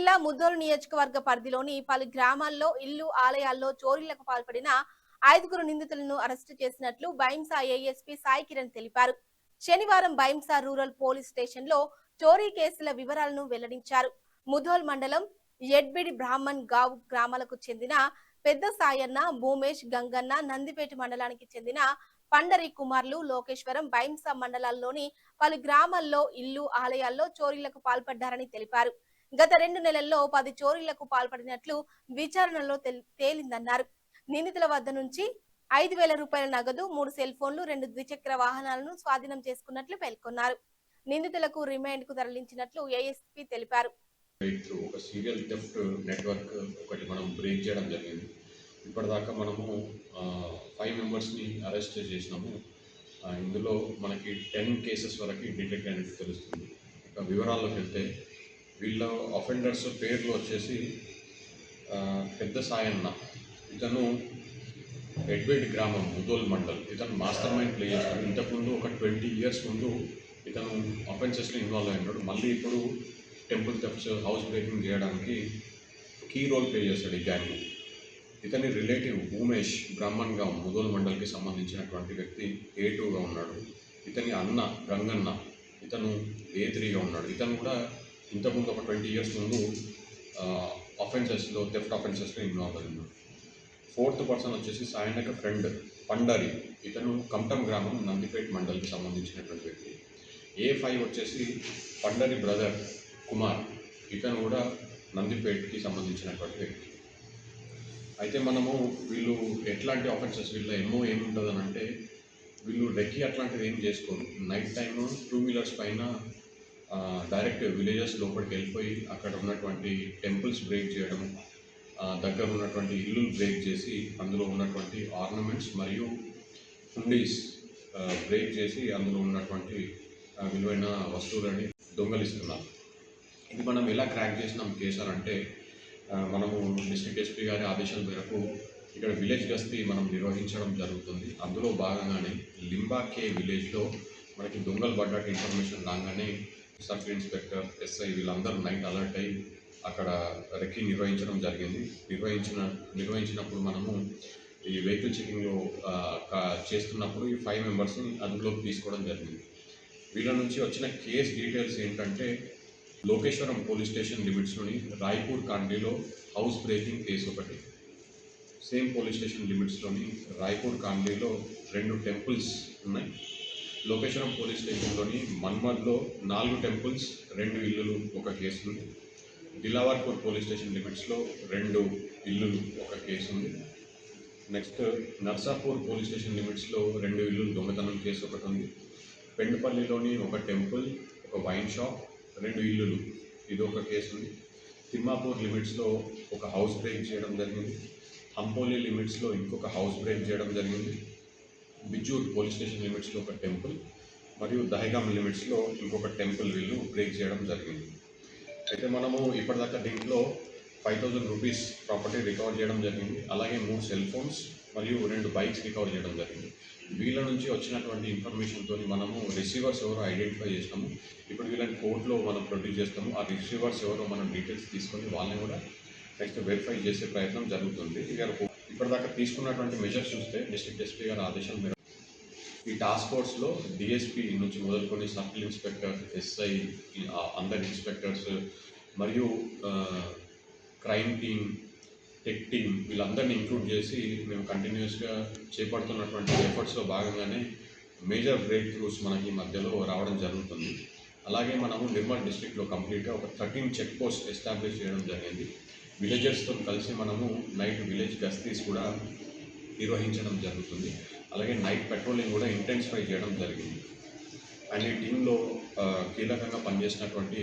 జిల్లా ముద్దోలు నియోజకవర్గ పరిధిలోని పలు గ్రామాల్లో ఇల్లు ఆలయాల్లో చోరీలకు పాల్పడిన 5గురు నిందితులను అరెస్టు చేసినట్లు బైంసా ఏఎస్పీ సాయి కిరణ్ తెలిపారు. శనివారం బైంసా రూరల్ పోలీస్ స్టేషన్ లో చోరీ కేసుల వివరాలను వెల్లడించారు. ముధోల్ మండలం ఎడ్బిడి బ్రాహ్మణ్ గావ్ గ్రామాలకు చెందిన పెద్ద సాయన్న, భూమేష్, గంగన్న, నందిపేట మండలానికి చెందిన పండరి కుమార్లు లోకేశ్వరం బైంసా మండలాల్లోని పలు గ్రామాల్లో ఇల్లు ఆలయాల్లో చోరీలకు పాల్పడ్డారని తెలిపారు. గత 2 నెలల్లో 10 చోరీలకు పాల్పడినట్లు విచారణలో తేలిందన్నారు. నిందితుల వద్ద నుంచి 5,000 రూపాయల నగదు, 3 సెల్ ఫోన్లు, 2 ద్విచక్ర వాహనాలను స్వాధీనం చేసుకున్నట్లు పేర్కొన్నారు. నిందితులకు రిమాండ్ కు తరలించినట్లు ఏఎస్పీ తెలిపారు. ఒక సీరియల్ థెఫ్ట్ నెట్వర్క్ ఒకటి మనం బ్రేక్ చేయడం జరిగింది. ఇప్పటిదాకా మనము 5 మెంబర్స్ని అరెస్ట్ చేసినాము. ఇందులో మనకి 10 కేసెస్ వరకు డిటెక్ట్ అయినట్టు తెలుస్తుంది. వివరాల్లోకి వెళ్తే వీళ్ళ అఫెండర్స్ పేర్లు వచ్చేసి పెద్ద సాయన్న, ఇతను ఎడ్బేడ్ గ్రామం ముదోల్ మండల్, ఇతను మాస్టర్ మైండ్ ప్లే చేస్తాడు. ఇంతకుముందు ఒక 20 years ముందు ఇతను అఫెన్సెస్లో ఇన్వాల్వ్ అయినాడు. మళ్ళీ ఇప్పుడు టెంపుల్ థెఫ్ట్స్, హౌస్ బ్రేకింగ్ చేయడానికి కీ రోల్ ప్లే చేస్తాడు ఈ గ్యాంగ్. ఇతని రిలేటివ్ భూమేష్ బ్రాహ్మణ్ గావ్ ముదోల్ మండల్కి సంబంధించినటువంటి వ్యక్తి A2గా ఉన్నాడు. ఇతని అన్న గంగన్న, ఇతను A3గా ఉన్నాడు. ఇతను కూడా ఇంతకుముందు ఒక 20 years ముందు అఫెన్సెస్లో, థెఫ్ట్ అఫెన్సెస్లో ఇన్వాల్వ్ అయి ఉన్నాడు. 4th పర్సన్ వచ్చేసి సాయనక ఫ్రెండ్ పండరి, ఇతను కంటం గ్రామం నందిపేట మండల్కి సంబంధించినటువంటి వ్యక్తి. A5 వచ్చేసి పండరి బ్రదర్ కుమార్, ఇతను కూడా నందిపేటకి సంబంధించినటువంటి వ్యక్తి. అయితే మనము వీళ్ళు ఎట్లాంటి ఆఫెన్సెస్, వీళ్ళ ఎమ్మో ఏముంటుంది అని అంటే, వీళ్ళు రెక్కి అట్లాంటివి ఏం చేసుకోరు. నైట్ టైమ్ 2 wheelers పైన డైరెక్ట్ విలేజెస్ లోపలికి వెళ్ళిపోయి అక్కడ ఉన్నటువంటి టెంపుల్స్ బ్రేక్ చేయడం, దగ్గర ఉన్నటువంటి ఇల్లు బ్రేక్ చేసి అందులో ఉన్నటువంటి ఆర్నమెంట్స్ మరియు హుండీస్ బ్రేక్ చేసి అందులో ఉన్నటువంటి విలువైన వస్తువులని దొంగలిస్తున్నారు. ఇది మనం ఎలా క్రాక్ చేసినాం కేసు అని అంటే, మనము డిస్ట్రిక్ట్ ఎస్పీ గారి ఆదేశాల మేరకు ఇక్కడ విలేజ్ గస్తీ మనం నిర్వహించడం జరుగుతుంది. అందులో భాగంగానే లింబాకే విలేజ్లో మనకి దొంగలు పడ్డట్టు ఇన్ఫర్మేషన్ రాగానే సర్కిల్ ఇన్స్పెక్టర్, ఎస్ఐ వీళ్ళందరూ నైట్ అలర్ట్ అయ్యి అక్కడ రెక్కి నిర్వహించడం జరిగింది. నిర్వహించినప్పుడు మనము ఈ వెహికల్ చెకింగ్లో చేస్తున్నప్పుడు ఈ 5 మెంబర్స్ని అదుపులోకి తీసుకోవడం జరిగింది. వీళ్ళ నుంచి వచ్చిన కేస్ డీటెయిల్స్ ఏంటంటే, లోకేశ్వరం పోలీస్ స్టేషన్ లిమిట్స్లోని రాయ్పూర్ కాండీలో హౌస్ బ్రేకింగ్ కేసు ఒకటి, సేమ్ పోలీస్ స్టేషన్ లిమిట్స్లోని రాయ్పూర్ కాండీలో 2 టెంపుల్స్ ఉన్నాయి. లోకేశ్వరం పోలీస్ స్టేషన్లోని మన్మద్లో 4 టెంపుల్స్, 2 ఇల్లులు ఒక కేసు ఉంది. దిలావర్పూర్ పోలీస్ స్టేషన్ లిమిట్స్లో 2 ఇల్లులు ఒక కేసు ఉంది. నెక్స్ట్ నర్సాపూర్ పోలీస్ స్టేషన్ లిమిట్స్లో 2 ఇల్లులు దొంగతనం కేసు ఒకటి ఉంది. పెండుపల్లిలోని ఒక టెంపుల్, ఒక వైన్ షాప్, 2 ఇల్లులు ఇది ఒక కేసు ఉంది. తిమ్మాపూర్ లిమిట్స్లో ఒక హౌస్ బ్రేక్ చేయడం జరిగింది. హంపోలి లిమిట్స్లో ఇంకొక హౌస్ బ్రేక్ చేయడం జరిగింది. బిజ్జూర్ పోలీస్ స్టేషన్ లిమిట్స్లో ఒక టెంపుల్ మరియు దహగాం లిమిట్స్లో ఇంకొక టెంపుల్ వీళ్ళు బ్రేక్ చేయడం జరిగింది. అయితే మనము ఇప్పటిదాకా దీంట్లో 5,000 రూపీస్ ప్రాపర్టీ రికవర్ చేయడం జరిగింది. అలాగే 3 సెల్ ఫోన్స్ మరియు 2 బైక్స్ రికవర్ చేయడం జరిగింది. వీళ్ళ నుంచి వచ్చినటువంటి ఇన్ఫర్మేషన్తో మనము రిసీవర్స్ ఎవరో ఐడెంటిఫై చేస్తాము. ఇప్పుడు వీళ్ళని కోర్టులో మనం ప్రొడ్యూస్ చేస్తాము. ఆ రిసీవర్స్ ఎవరో మనం డీటెయిల్స్ తీసుకొని వాళ్ళని కూడా నెక్స్ట్ వెరిఫై చేసే ప్రయత్నం జరుగుతుంది. ఇప్పటిదాకా తీసుకున్నటువంటి మెజర్స్ చూస్తే డిస్ట్రిక్ట్ ఎస్పీ గారి ఆదేశాల మేరకు ఈ టాస్క్ ఫోర్స్లో డిఎస్పీ నుంచి మొదలుకొని సర్కిల్ ఇన్స్పెక్టర్, ఎస్ఐ, అందరి ఇన్స్పెక్టర్స్ మరియు క్రైమ్ టీమ్, టెక్ టీమ్ వీళ్ళందరినీ ఇంక్లూడ్ చేసి మేము కంటిన్యూస్గా చేపడుతున్నటువంటి ఎఫర్ట్స్లో భాగంగానే మేజర్ బ్రేక్ త్రూస్ మనకి మధ్యలో రావడం జరుగుతుంది. అలాగే మనము నిర్మల్ డిస్ట్రిక్ట్లో కంప్లీట్గా ఒక 13 చెక్ పోస్ట్ ఎస్టాబ్లిష్ చేయడం జరిగింది. విలేజర్స్తో కలిసి మనము నైట్ విలేజ్ గస్తీస్ కూడా నిర్వహించడం జరుగుతుంది. అలాగే నైట్ పెట్రోలింగ్ కూడా ఇంటెన్సిఫై చేయడం జరిగింది. అండ్ ఈ టీంలో కీలకంగా పనిచేసినటువంటి